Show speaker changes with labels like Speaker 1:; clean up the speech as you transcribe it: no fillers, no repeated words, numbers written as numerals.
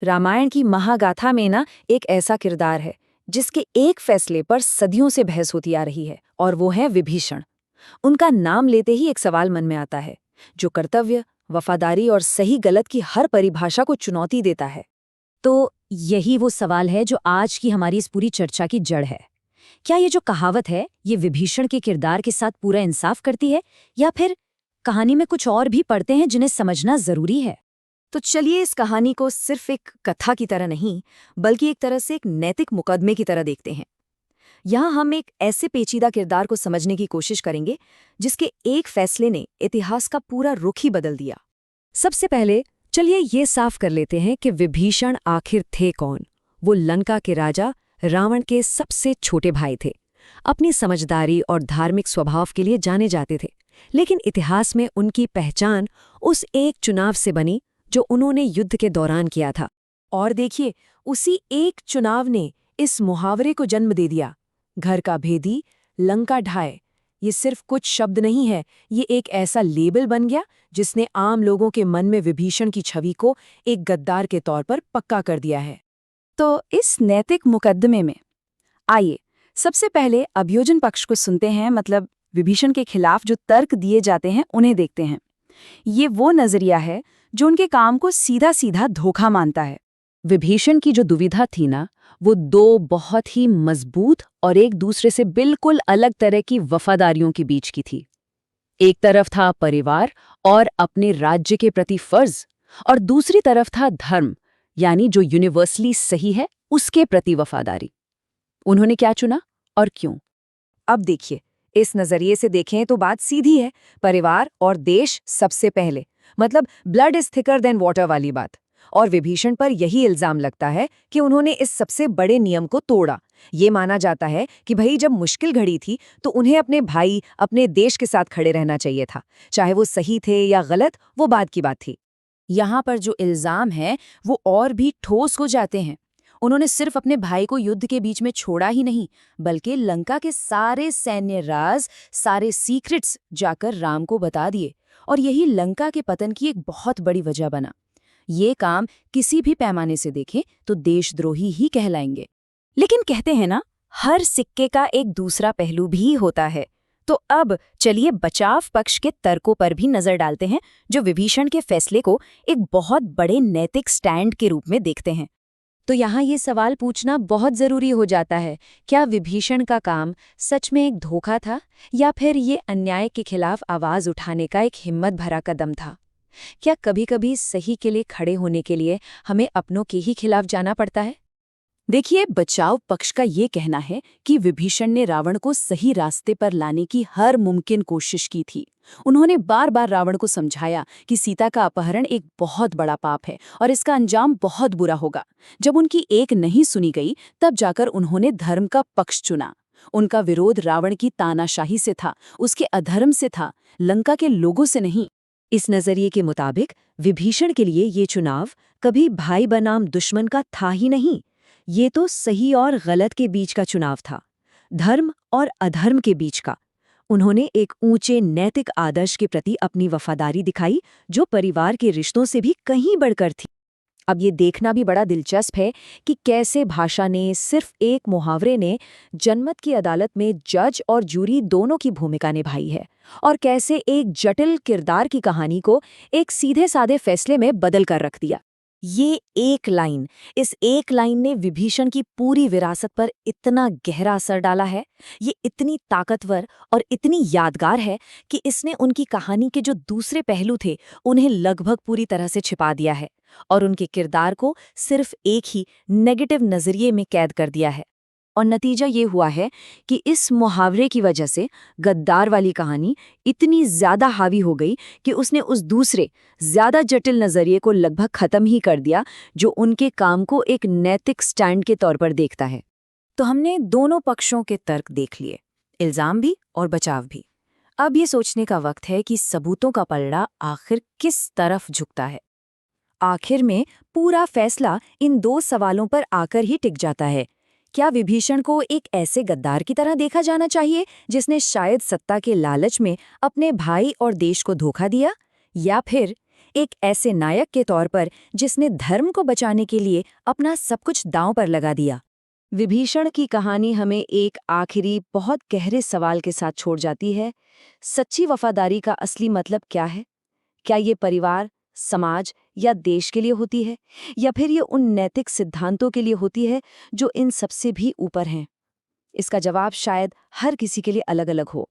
Speaker 1: रामायण की महागाथा में ना एक ऐसा किरदार है जिसके एक फैसले पर सदियों से बहस होती आ रही है, और वो है विभीषण। उनका नाम लेते ही एक सवाल मन में आता है, जो कर्तव्य, वफादारी और सही गलत की हर परिभाषा को चुनौती देता है।
Speaker 2: तो यही वो सवाल है जो आज की हमारी इस पूरी चर्चा की जड़ है। क्या ये जो कहावत है, ये विभीषण के किरदार के साथ पूरा इंसाफ करती है, या फिर कहानी में कुछ और भी पढ़ते हैं जिन्हें समझना जरूरी है?
Speaker 1: तो चलिए इस कहानी को सिर्फ एक कथा की तरह नहीं, बल्कि एक तरह से एक नैतिक मुकदमे की तरह देखते हैं। यहाँ हम एक ऐसे पेचीदा किरदार को समझने की कोशिश करेंगे जिसके एक फैसले ने इतिहास का पूरा रुख ही बदल दिया।
Speaker 2: सबसे पहले चलिए ये साफ कर लेते हैं कि विभीषण आखिर थे कौन। वो लंका के राजा रावण के सबसे छोटे भाई थे। अपनी समझदारी और धार्मिक स्वभाव के लिए जाने जाते थे, लेकिन इतिहास में उनकी पहचान उस एक चुनाव से बनी जो उन्होंने युद्ध के दौरान किया था।
Speaker 1: और देखिए, उसी एक चुनाव ने इस मुहावरे को जन्म दे दिया, घर का भेदी लंका ढाए। ये सिर्फ कुछ शब्द नहीं है, ये एक ऐसा लेबल बन गया जिसने आम लोगों के मन में विभीषण की छवि को एक गद्दार के तौर पर पक्का कर दिया है। तो इस नैतिक मुकदमे में आइए सबसे पहले अभियोजन पक्ष को सुनते हैं, मतलब विभीषण के खिलाफ जो तर्क दिए जाते हैं उन्हें देखते हैं। ये वो नजरिया है जो उनके काम को सीधा सीधा धोखा मानता है।
Speaker 2: विभीषण की जो दुविधा थी ना, वो दो बहुत ही मजबूत और एक दूसरे से बिल्कुल अलग तरह की वफादारियों के बीच की थी। एक तरफ था परिवार और अपने राज्य के प्रति फर्ज, और दूसरी तरफ था धर्म, यानी जो यूनिवर्सली सही है उसके प्रति वफादारी। उन्होंने क्या चुना और क्यों?
Speaker 1: अब देखिए, इस नजरिए से देखें तो बात सीधी है, परिवार और देश सबसे पहले, मतलब blood is thicker than water वाली बात। और विभीषण पर यही इल्जाम लगता है कि उन्होंने इस सबसे बड़े नियम को तोड़ा। ये माना जाता है कि भाई जब मुश्किल घड़ी थी तो उन्हें अपने भाई, अपने देश के साथ खड़े रहना चाहिए था, चाहे वो सही थे या गलत, वो बाद की बात थी। यहाँ पर जो इल्जाम है वो और भी ठोस हो जाते हैं। उन्होंने सिर्फ अपने भाई को युद्ध के बीच में छोड़ा ही नहीं, बल्कि लंका के सारे सैन्य राज, सारे सीक्रेट्स जाकर राम को बता दिए, और यही लंका के पतन की एक बहुत बड़ी वजह बना। ये काम किसी भी पैमाने से देखें तो देशद्रोही ही कहलाएंगे। लेकिन कहते हैं ना, हर सिक्के का एक दूसरा पहलू भी होता है। तो अब चलिए बचाव पक्ष के तर्कों पर भी नजर डालते हैं, जो विभीषण के फैसले को एक बहुत बड़े नैतिक स्टैंड के रूप में देखते हैं।
Speaker 2: तो यहाँ ये सवाल पूछना बहुत जरूरी हो जाता है, क्या विभीषण का काम सच में एक धोखा था, या फिर ये अन्याय के खिलाफ आवाज उठाने का एक हिम्मत भरा कदम था? क्या कभी-कभी सही के लिए खड़े होने के लिए हमें अपनों के ही खिलाफ जाना पड़ता है?
Speaker 1: देखिए, बचाव पक्ष का ये कहना है कि विभीषण ने रावण को सही रास्ते पर लाने की हर मुमकिन कोशिश की थी। उन्होंने बार बार रावण को समझाया कि सीता का अपहरण एक बहुत बड़ा पाप है और इसका अंजाम बहुत बुरा होगा। जब उनकी एक नहीं सुनी गई, तब जाकर उन्होंने धर्म का पक्ष चुना। उनका विरोध रावण की तानाशाही से था, उसके अधर्म से था, लंका के लोगों से नहीं।
Speaker 2: इस नजरिए के मुताबिक विभीषण के लिए ये चुनाव कभी भाई बनाम दुश्मन का था ही नहीं, ये तो सही और गलत के बीच का चुनाव था, धर्म और अधर्म के बीच का। उन्होंने एक ऊंचे नैतिक आदर्श के प्रति अपनी वफादारी दिखाई, जो परिवार के रिश्तों से भी कहीं बढ़कर थी। अब ये देखना भी बड़ा दिलचस्प है कि कैसे भाषा ने, सिर्फ एक मुहावरे ने, जनमत की अदालत में जज और जूरी दोनों की भूमिका निभाई है, और कैसे एक जटिल किरदार की कहानी को एक सीधे साधे फैसले में बदल कर रख दिया। इस एक लाइन ने विभीषण की पूरी विरासत पर इतना गहरा असर डाला है, ये इतनी ताकतवर और इतनी यादगार है कि इसने उनकी कहानी के जो दूसरे पहलू थे उन्हें लगभग पूरी तरह से छिपा दिया है, और उनके किरदार को सिर्फ एक ही नेगेटिव नजरिए में कैद कर दिया है। और नतीजा ये हुआ है कि इस मुहावरे की वजह से गद्दार वाली कहानी इतनी ज्यादा हावी हो गई कि उसने उस दूसरे, ज्यादा जटिल नजरिए को लगभग खत्म ही कर दिया, जो उनके काम को एक नैतिक स्टैंड के तौर पर देखता है। तो हमने दोनों पक्षों के तर्क देख लिए, इल्जाम भी और बचाव भी। अब ये सोचने का वक्त है कि सबूतों का पलड़ा आखिर किस तरफ झुकता है। आखिर में पूरा फैसला इन दो सवालों पर आकर ही टिक जाता है। क्या विभीषण को एक ऐसे गद्दार की तरह देखा जाना चाहिए जिसने शायद सत्ता के लालच में अपने भाई और देश को धोखा दिया, या फिर
Speaker 1: एक ऐसे नायक के तौर पर जिसने धर्म को बचाने के लिए अपना सब कुछ दांव पर लगा दिया। विभीषण की कहानी हमें एक आखिरी बहुत गहरे सवाल के साथ छोड़ जाती है। सच्ची वफादारी का असली मतलब क्या है? क्या ये परिवार, समाज या देश के लिए होती है, या फिर ये उन नैतिक सिद्धांतों के लिए होती है जो इन सबसे भी ऊपर हैं? इसका जवाब शायद हर किसी के लिए अलग-अलग हो।